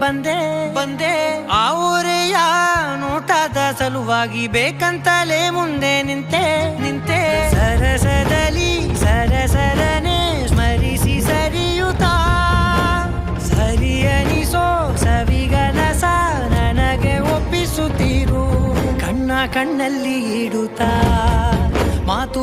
ಬಂದೆ ಆ ಊರೆಯ ನೋಟದ ಸಲುವಾಗಿ ಬೇಕಂತಲೇ ಮುಂದೆ ನಿಂತೆ ಸರಸದಲ್ಲಿ ಸರಸರನೆ ಸ್ಮರಿಸಿ ಸರಿಯುತ್ತಾ ಸರಿಯನಿಸೋ ಸವಿಗನಸ ನನಗೆ ಒಪ್ಪಿಸುತ್ತೀರು ಕಣ್ಣಲ್ಲಿ ಇಡುತ್ತಾ ಮಾತು